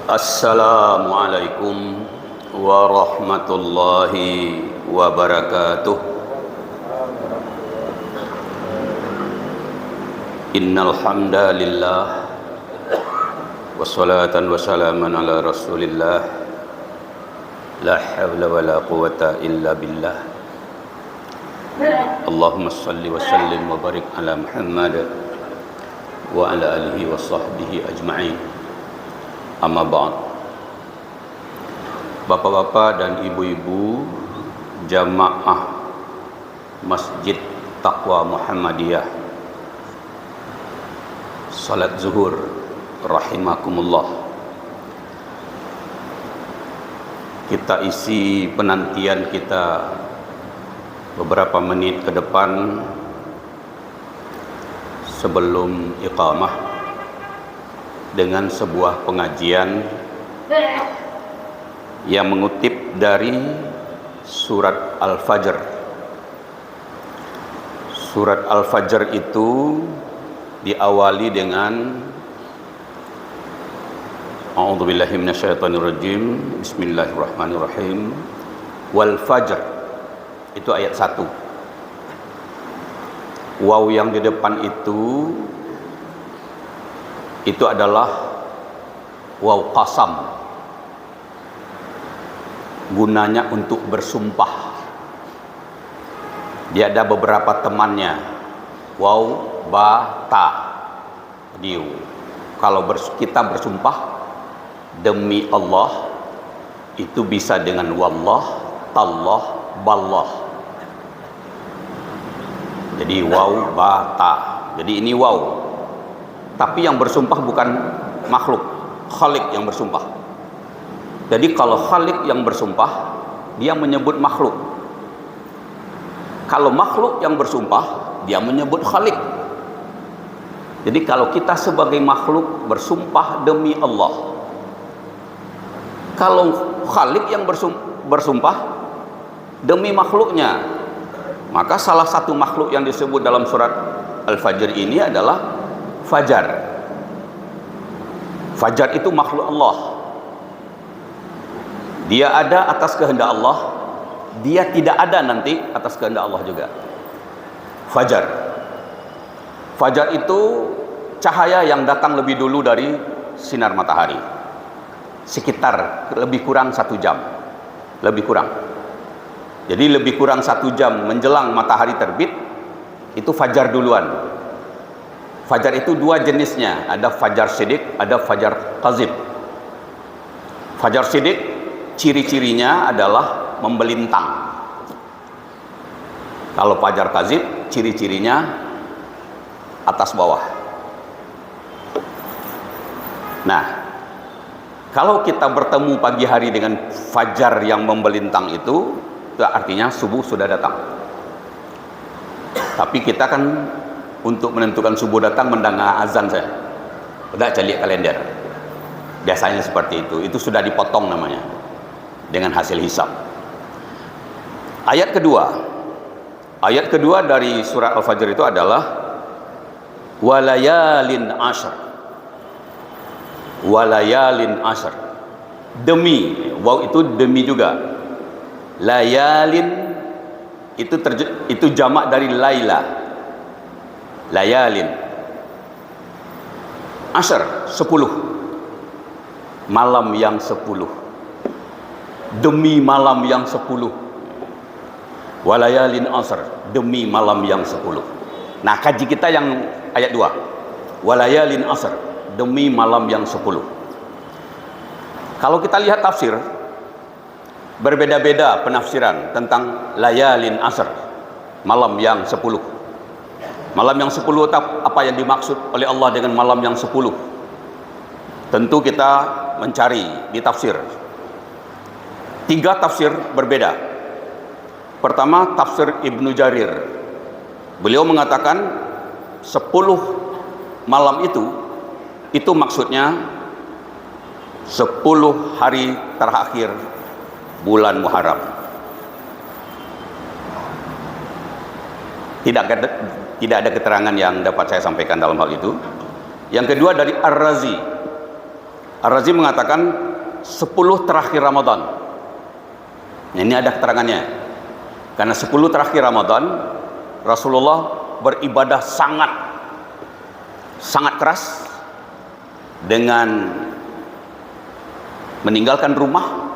Assalamualaikum warahmatullahi wabarakatuh. Innal hamdalillah wassalatan wassalaman ala Rasulillah la haula wala quwata illa billah. Allahumma salli wa sallim wa barik ala Muhammad wa ala alihi wa sahbihi ajma'in. Amma ba'd. Bapak-bapak dan ibu-ibu jamaah Masjid Taqwa Muhammadiyah, salat zuhur rahimakumullah. Kita isi penantian kita beberapa menit ke depan sebelum iqamah dengan sebuah pengajian yang mengutip dari surat Al-Fajr. Surat Al-Fajr itu diawali dengan A'udzubillahi minasyaitonirrajim. Bismillahirrahmanirrahim. Wal fajr. Itu ayat 1. Waw yang di depan itu adalah waw qasam, gunanya untuk bersumpah. Dia ada beberapa temannya, waw, ba, ta. Jadi kalau kita bersumpah demi Allah, itu bisa dengan wallah, tallah, ballah. Jadi waw, ba, ta. Jadi ini waw. Tapi yang bersumpah bukan makhluk, khalik yang bersumpah. Jadi kalau khalik yang bersumpah, dia menyebut makhluk. Kalau makhluk yang bersumpah, dia menyebut khalik. Jadi kalau kita sebagai makhluk bersumpah demi Allah, kalau khalik yang bersumpah demi makhluknya, maka salah satu makhluk yang disebut dalam surat Al-Fajr ini adalah fajar. Fajar itu makhluk Allah. Dia ada atas kehendak Allah, dia tidak ada nanti atas kehendak Allah juga. Fajar. Fajar itu cahaya yang datang lebih dulu dari sinar matahari, sekitar lebih kurang 1 jam, lebih kurang. Jadi lebih kurang 1 jam menjelang matahari terbit, itu fajar duluan. Fajar itu 2 jenisnya, ada fajar shidik, ada fajar qazib. Fajar shidik ciri-cirinya adalah membelintang. Kalau fajar qazib ciri-cirinya atas bawah. Nah, kalau kita bertemu pagi hari dengan fajar yang membelintang itu artinya subuh sudah datang. Tapi kita kan untuk menentukan subuh datang mendengar azan saya. Udah cari kalender. Biasanya seperti itu. Itu sudah dipotong namanya dengan hasil hisab. Ayat kedua. Ayat kedua dari surah Al-Fajr itu adalah walayalin ashr. Walayalin ashr. Demi, waw itu demi juga. Layalin itu jamak dari laila. Layalin Ashr 10, malam yang 10, demi malam yang 10. Walayalin ashr, demi malam yang 10. Nah, kaji kita yang ayat 2, walayalin ashr, demi malam yang 10. Kalau kita lihat tafsir, berbeda-beda penafsiran tentang layalin ashr, malam yang 10. Malam yang 10 apa yang dimaksud oleh Allah dengan malam yang 10? Tentu kita mencari di tafsir. 3 tafsir berbeda. Pertama, tafsir Ibnu Jarir. Beliau mengatakan 10 malam itu maksudnya 10 hari terakhir bulan Muharram. Tidak ada keterangan yang dapat saya sampaikan dalam hal itu. Yang kedua dari Ar-Razi. Ar-Razi mengatakan 10 terakhir Ramadan. Nah, ini ada keterangannya. Karena 10 terakhir Ramadan Rasulullah beribadah sangat keras, dengan meninggalkan rumah,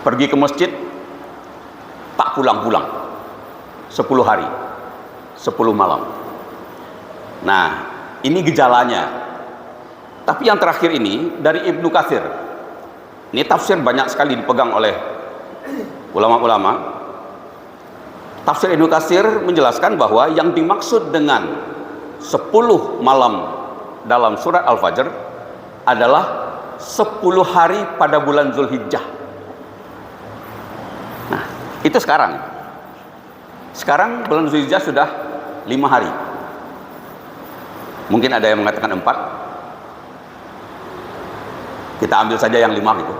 pergi ke masjid, tak pulang-pulang 10 hari 10 malam. Nah, ini gejalanya. Tapi yang terakhir ini dari Ibnu Katsir. Ini tafsir banyak sekali dipegang oleh ulama-ulama. Tafsir Ibnu Katsir menjelaskan bahwa yang dimaksud dengan 10 malam dalam surat Al-Fajr adalah 10 hari pada bulan Zulhijjah. Nah, itu sekarang. Sekarang bulan Zulhijjah sudah 5 hari. Mungkin ada yang mengatakan 4. Kita ambil saja yang 5 gitu.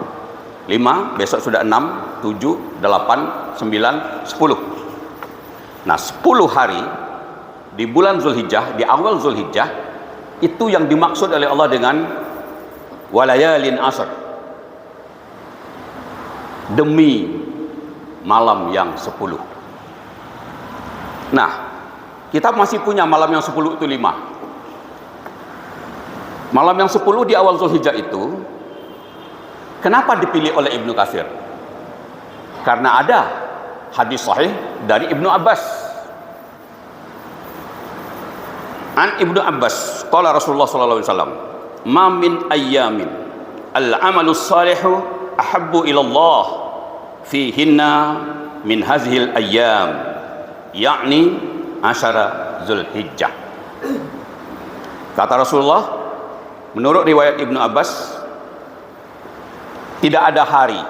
5, besok sudah 6, 7, 8, 9, 10. Nah, 10 hari di bulan Zulhijjah, di awal Zulhijjah, itu yang dimaksud oleh Allah dengan walayalin asr, demi malam yang 10. Nah, kita masih punya malam yang 10 itu 5. Malam yang 10 di awal Zulhijjah itu kenapa dipilih oleh Ibnu Katsir? Karena ada hadis sahih dari Ibnu Abbas. An Ibnu Abbas, qala Rasulullah sallallahu alaihi wasallam, "Ma min ayyamin al-amalu salihu ahabbu ila Allah fihinna min hazihil ayyam, yakni asyara Zulhijjah." Kata Rasulullah, menurut riwayat Ibnu Abbas, tidak ada hari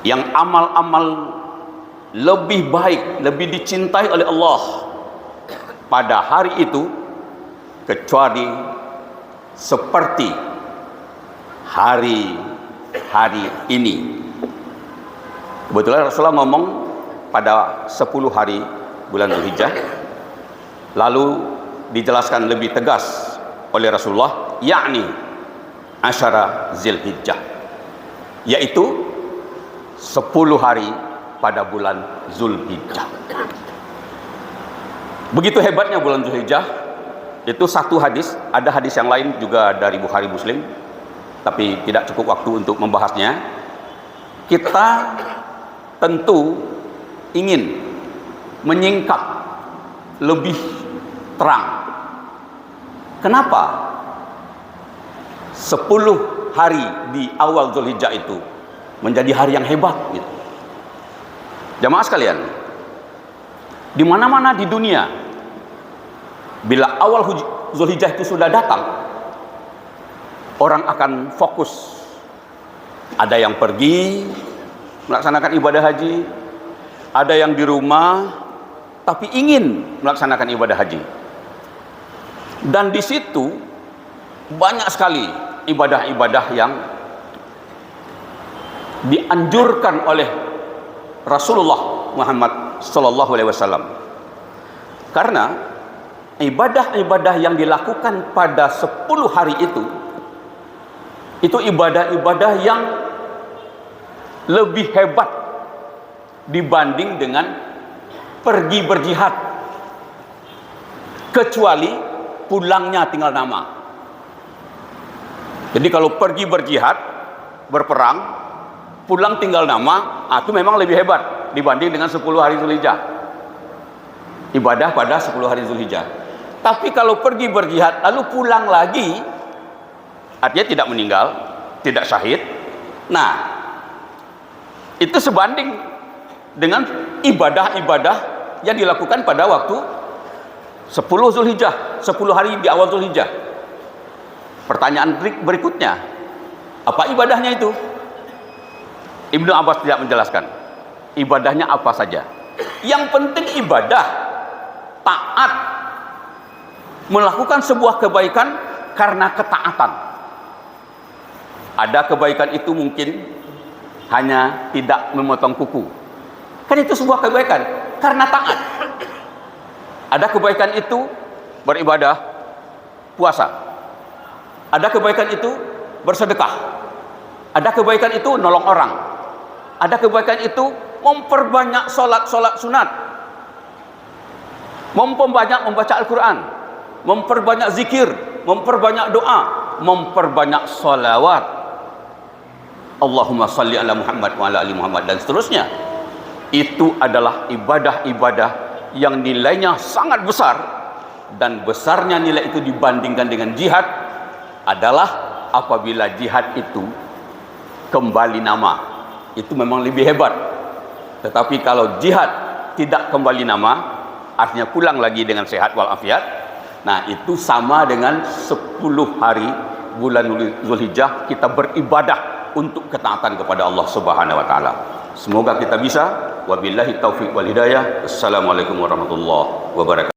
yang amal-amal lebih baik, lebih dicintai oleh Allah pada hari itu kecuali seperti hari ini. Kebetulan Rasulullah ngomong pada 10 hari bulan Zulhijjah, lalu dijelaskan lebih tegas oleh Rasulullah, yakni asyara Zulhijjah, yaitu 10 hari pada bulan Zulhijjah. Begitu hebatnya bulan Zulhijjah. Itu satu hadis. Ada hadis yang lain juga dari Bukhari Muslim, tapi tidak cukup waktu untuk membahasnya. Kita tentu ingin menyingkap lebih terang. Kenapa 10 hari di awal Zulhijjah itu menjadi hari yang hebat gitu. Jamaah sekalian, di mana-mana di dunia bila awal Zulhijjah itu sudah datang, orang akan fokus. Ada yang pergi melaksanakan ibadah haji, ada yang di rumah tapi ingin melaksanakan ibadah haji. Dan di situ banyak sekali ibadah-ibadah yang dianjurkan oleh Rasulullah Muhammad sallallahu alaihi wasallam. Karena ibadah-ibadah yang dilakukan pada 10 hari itu ibadah-ibadah yang lebih hebat dibanding dengan pergi berjihad, kecuali pulangnya tinggal nama. Jadi kalau pergi berjihad, berperang, pulang tinggal nama, itu memang lebih hebat dibanding dengan 10 hari Zulhijjah. Ibadah pada 10 hari Zulhijjah. Tapi kalau pergi berjihad lalu pulang lagi, artinya tidak meninggal, tidak syahid. Nah, itu sebanding dengan ibadah-ibadah yang dilakukan pada waktu 10 Zulhijjah, 10 hari di awal Zulhijjah. Pertanyaan berikutnya, apa ibadahnya itu? Ibnu Abbas tidak menjelaskan ibadahnya apa saja. Yang penting ibadah, taat, melakukan sebuah kebaikan karena ketaatan. Ada kebaikan itu mungkin hanya tidak memotong kuku, kan itu sebuah kebaikan karena taat. Ada kebaikan itu beribadah puasa, Ada kebaikan itu bersedekah. Ada kebaikan itu nolong orang. Ada kebaikan itu memperbanyak solat sunat. Memperbanyak membaca Al-Quran. Memperbanyak zikir. Memperbanyak doa. Memperbanyak salawat. Allahumma salli ala Muhammad wa ala ali Muhammad, dan seterusnya. Itu adalah ibadah-ibadah yang nilainya sangat besar, dan besarnya nilai itu dibandingkan dengan jihad adalah apabila jihad itu kembali nama. Itu memang lebih hebat. Tetapi kalau jihad tidak kembali nama, artinya pulang lagi dengan sehat walafiat, nah itu sama dengan 10 hari bulan Zulhijjah kita beribadah untuk ketaatan kepada Allah Subhanahu wa taala. Semoga kita bisa. Wabillahi taufiq wal hidayah. Assalamualaikum warahmatullahi wabarakatuh.